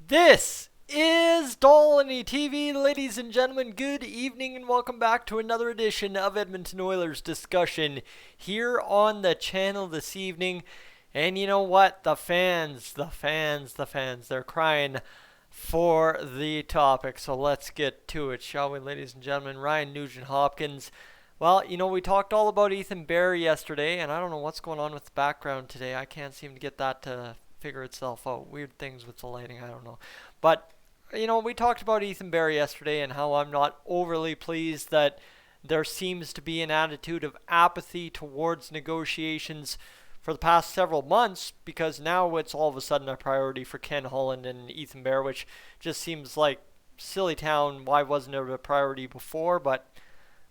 This is Dolynny TV, ladies and gentlemen. Good evening and welcome back to another edition of Edmonton Oilers discussion here on the channel this evening. And you know what? The fans, they're crying for the topic. So let's get to it, shall we, ladies and gentlemen? Ryan Nugent-Hopkins. Well, we talked all about Ethan Bear yesterday, and I don't know what's going on with the background today. I can't seem to get that to figure itself out. Weird things with the lighting, I don't know. But, we talked about Ethan Bear yesterday and how I'm not overly pleased that there seems to be an attitude of apathy towards negotiations for the past several months, because now it's all of a sudden a priority for Ken Holland and Ethan Bear, which just seems like silly town. Why wasn't it a priority before? But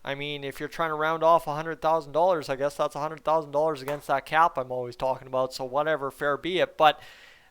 I mean, if you're trying to round off $100,000, I guess that's $100,000 against that cap I'm always talking about. So whatever, fair be it. But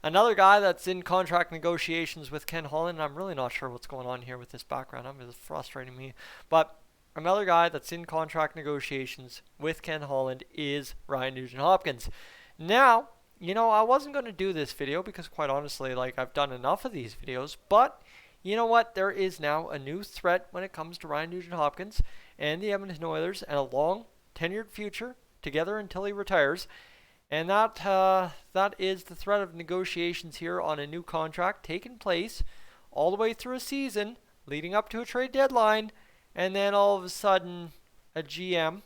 another guy that's in contract negotiations with Ken Holland, I'm really not sure what's going on here with this background. It's frustrating me. But another guy that's in contract negotiations with Ken Holland is Ryan Nugent-Hopkins. Now, I wasn't going to do this video because quite honestly, I've done enough of these videos. But you know what? There is now a new threat when it comes to Ryan Nugent-Hopkins and the Edmonton Oilers, and a long tenured future together until he retires. And that is the threat of negotiations here on a new contract taking place all the way through a season leading up to a trade deadline, and then all of a sudden a GM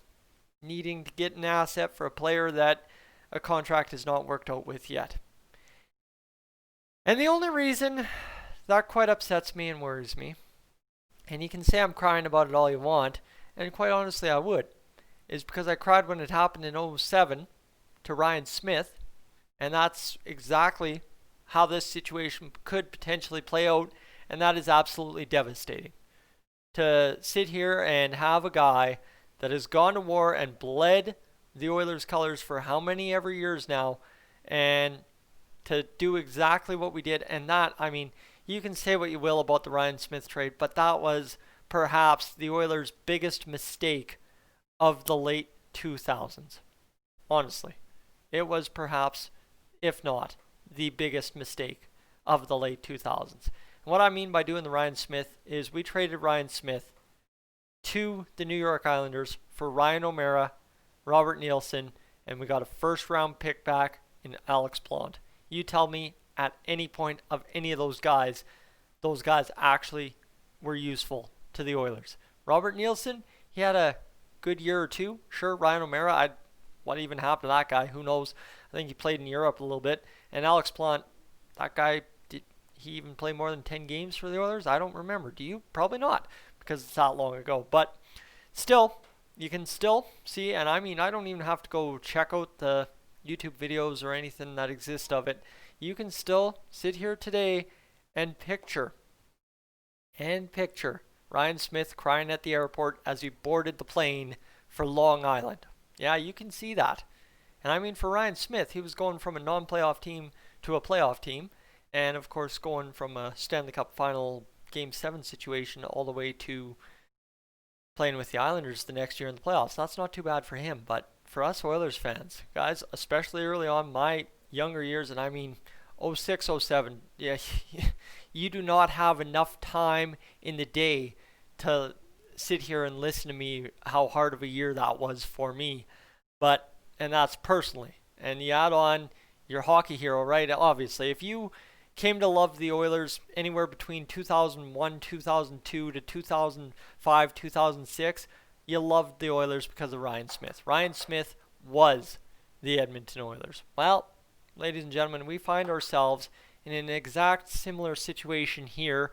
needing to get an asset for a player that a contract has not worked out with yet. And the only reason that quite upsets me and worries me, and you can say I'm crying about it all you want, and quite honestly I would, is because I cried when it happened in '07 to Ryan Smyth, and that's exactly how this situation could potentially play out, and that is absolutely devastating. To sit here and have a guy that has gone to war and bled the Oilers' colors for how many ever years now, and to do exactly what we did, and that, I mean, you can say what you will about the Ryan Smyth trade, but that was perhaps the Oilers' biggest mistake of the late 2000s. Honestly, it was perhaps, if not, the biggest mistake of the late 2000s. And what I mean by doing the Ryan Smyth is we traded Ryan Smyth to the New York Islanders for Ryan O'Mara, Robert Nielsen, and we got a first-round pick back in Alex Blond. You tell me at any point of any of those guys actually were useful to the Oilers. Robert Nielsen, he had a good year or two. Sure, Ryan O'Mara, what even happened to that guy? Who knows? I think he played in Europe a little bit. And Alex Blond, that guy, did he even play more than 10 games for the Oilers? I don't remember. Do you? Probably not, because it's that long ago. But still, you can still see, and I mean, I don't even have to go check out the YouTube videos or anything that exist of it. You can still sit here today and picture Ryan Smyth crying at the airport as he boarded the plane for Long Island. Yeah, you can see that. And I mean, for Ryan Smyth, he was going from a non-playoff team to a playoff team, and of course going from a Stanley Cup final Game 7 situation all the way to playing with the Islanders the next year in the playoffs. That's not too bad for him, but for us Oilers fans, guys, especially early on, my younger years, and I mean '06, '07, yeah, you do not have enough time in the day to sit here and listen to me how hard of a year that was for me. And that's personally. And you add on your hockey hero, right? Obviously, if you came to love the Oilers anywhere between 2001, 2002 to 2005, 2006, you loved the Oilers because of Ryan Smyth. Ryan Smyth was the Edmonton Oilers. Well, ladies and gentlemen, we find ourselves in an exact similar situation here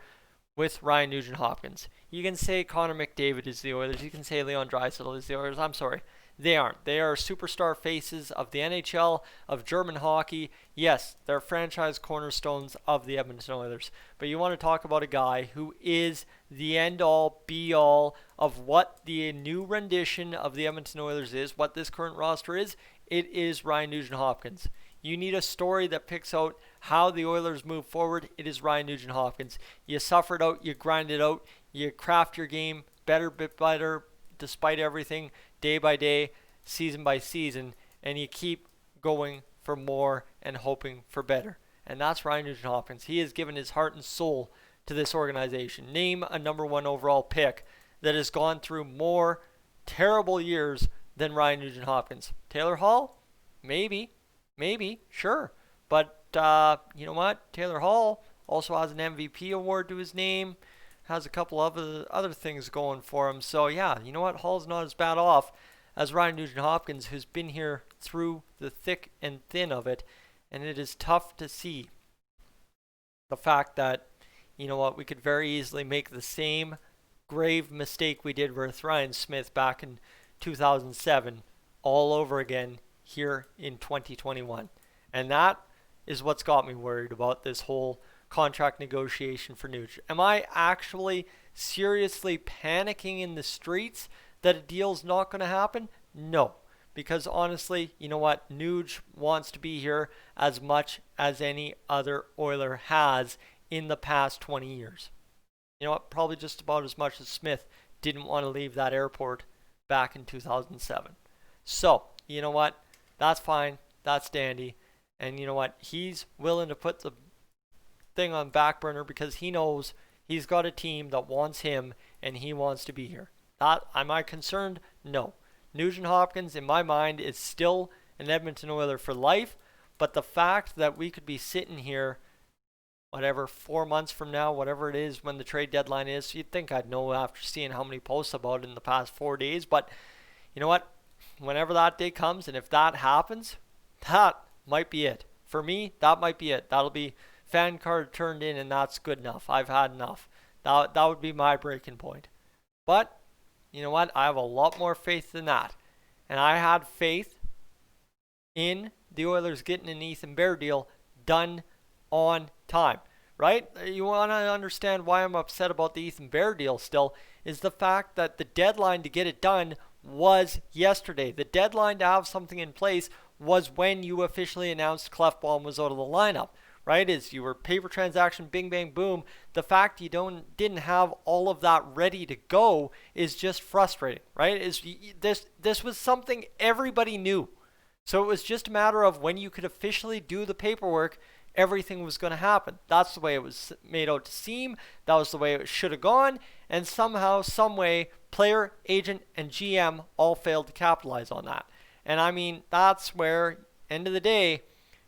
with Ryan Nugent-Hopkins. You can say Connor McDavid is the Oilers. You can say Leon Draisaitl is the Oilers. I'm sorry. They aren't. They are superstar faces of the NHL, of German hockey. Yes, they're franchise cornerstones of the Edmonton Oilers. But you want to talk about a guy who is the end-all, be-all of what the new rendition of the Edmonton Oilers is, what this current roster is. It is Ryan Nugent-Hopkins. You need a story that picks out how the Oilers move forward. It is Ryan Nugent-Hopkins. You suffer it out, you grind it out, you craft your game better, bit better, despite everything, day by day, season by season, and you keep going for more and hoping for better. and that's Ryan Nugent-Hopkins. He has given his heart and soul to this organization. Name a number 1 overall pick that has gone through more terrible years than Ryan Nugent-Hopkins. Taylor Hall? Maybe, sure. But you know what? Taylor Hall also has an MVP award to his name, has a couple of other things going for him. So yeah, you know what? Hall's not as bad off as Ryan Nugent-Hopkins, who's been here through the thick and thin of it. And it is tough to see the fact that, you know what, we could very easily make the same grave mistake we did with Ryan Smyth back in 2007 all over again here in 2021. And that is what's got me worried about this whole contract negotiation for Nuge. Am I actually seriously panicking in the streets that a deal's not going to happen? No. Because honestly, you know what? Nuge wants to be here as much as any other Oiler has in the past 20 years. You know what? Probably just about as much as Smyth didn't want to leave that airport back in 2007. So, you know what? That's fine. That's dandy. And you know what? He's willing to put the thing on back burner because he knows he's got a team that wants him and he wants to be here. Am I concerned? No. Nugent-Hopkins, in my mind, is still an Edmonton Oiler for life. But the fact that we could be sitting here, 4 months from now, whatever it is when the trade deadline is, you'd think I'd know after seeing how many posts about it in the past 4 days. But you know what? Whenever that day comes, and if that happens, that might be it. For me, that might be it. That'll be fan card turned in, and that's good enough. I've had enough. That would be my breaking point. But you know what? I have a lot more faith than that. And I had faith in the Oilers getting an Ethan Bear deal done on time, right? You want to understand why I'm upset about the Ethan Bear deal still is the fact that the deadline to get it done was yesterday. The deadline to have something in place was when you officially announced Clefbaum was out of the lineup, right? Is you were paper transaction, bing, bang, boom. The fact you didn't have all of that ready to go is just frustrating, right? This was something everybody knew. So it was just a matter of when you could officially do the paperwork, everything was going to happen. That's the way it was made out to seem. That was the way it should have gone. And somehow, some way, player, agent, and GM all failed to capitalize on that. And I mean, that's where, end of the day,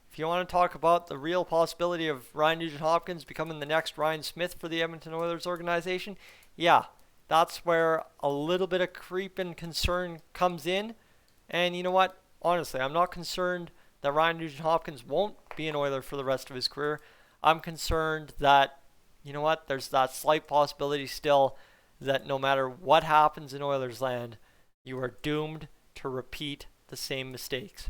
if you want to talk about the real possibility of Ryan Nugent-Hopkins becoming the next Ryan Smyth for the Edmonton Oilers organization, yeah, that's where a little bit of creep and concern comes in. And you know what? Honestly, I'm not concerned that Ryan Nugent-Hopkins won't be an Oiler for the rest of his career. I'm concerned that, you know what, there's that slight possibility still that no matter what happens in Oilers land, you are doomed to repeat the same mistakes.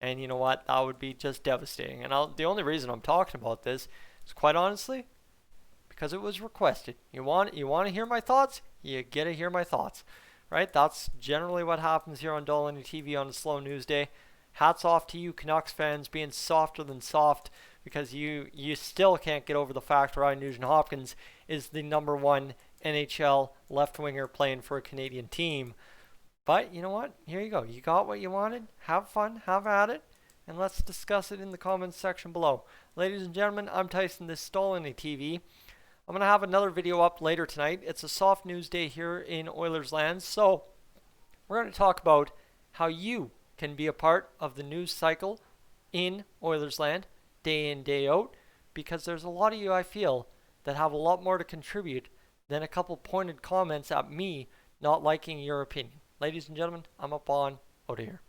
And you know what, that would be just devastating. And the only reason I'm talking about this is, quite honestly, because it was requested. You want to hear my thoughts? You get to hear my thoughts, right? That's generally what happens here on Dolynny TV on a slow news day. Hats off to you Canucks fans being softer than soft, because you still can't get over the fact Ryan Nugent-Hopkins is the number 1 NHL left winger playing for a Canadian team. But you know what? Here you go. You got what you wanted. Have fun. Have at it. And let's discuss it in the comments section below. Ladies and gentlemen, I'm Tyson. This is Dolynny TV. I'm going to have another video up later tonight. It's a soft news day here in Oilers land. So we're going to talk about how you can be a part of the news cycle in Oilers land day in, day out. Because there's a lot of you, I feel, that have a lot more to contribute than a couple pointed comments at me not liking your opinion. Ladies and gentlemen, I'm up on out of here.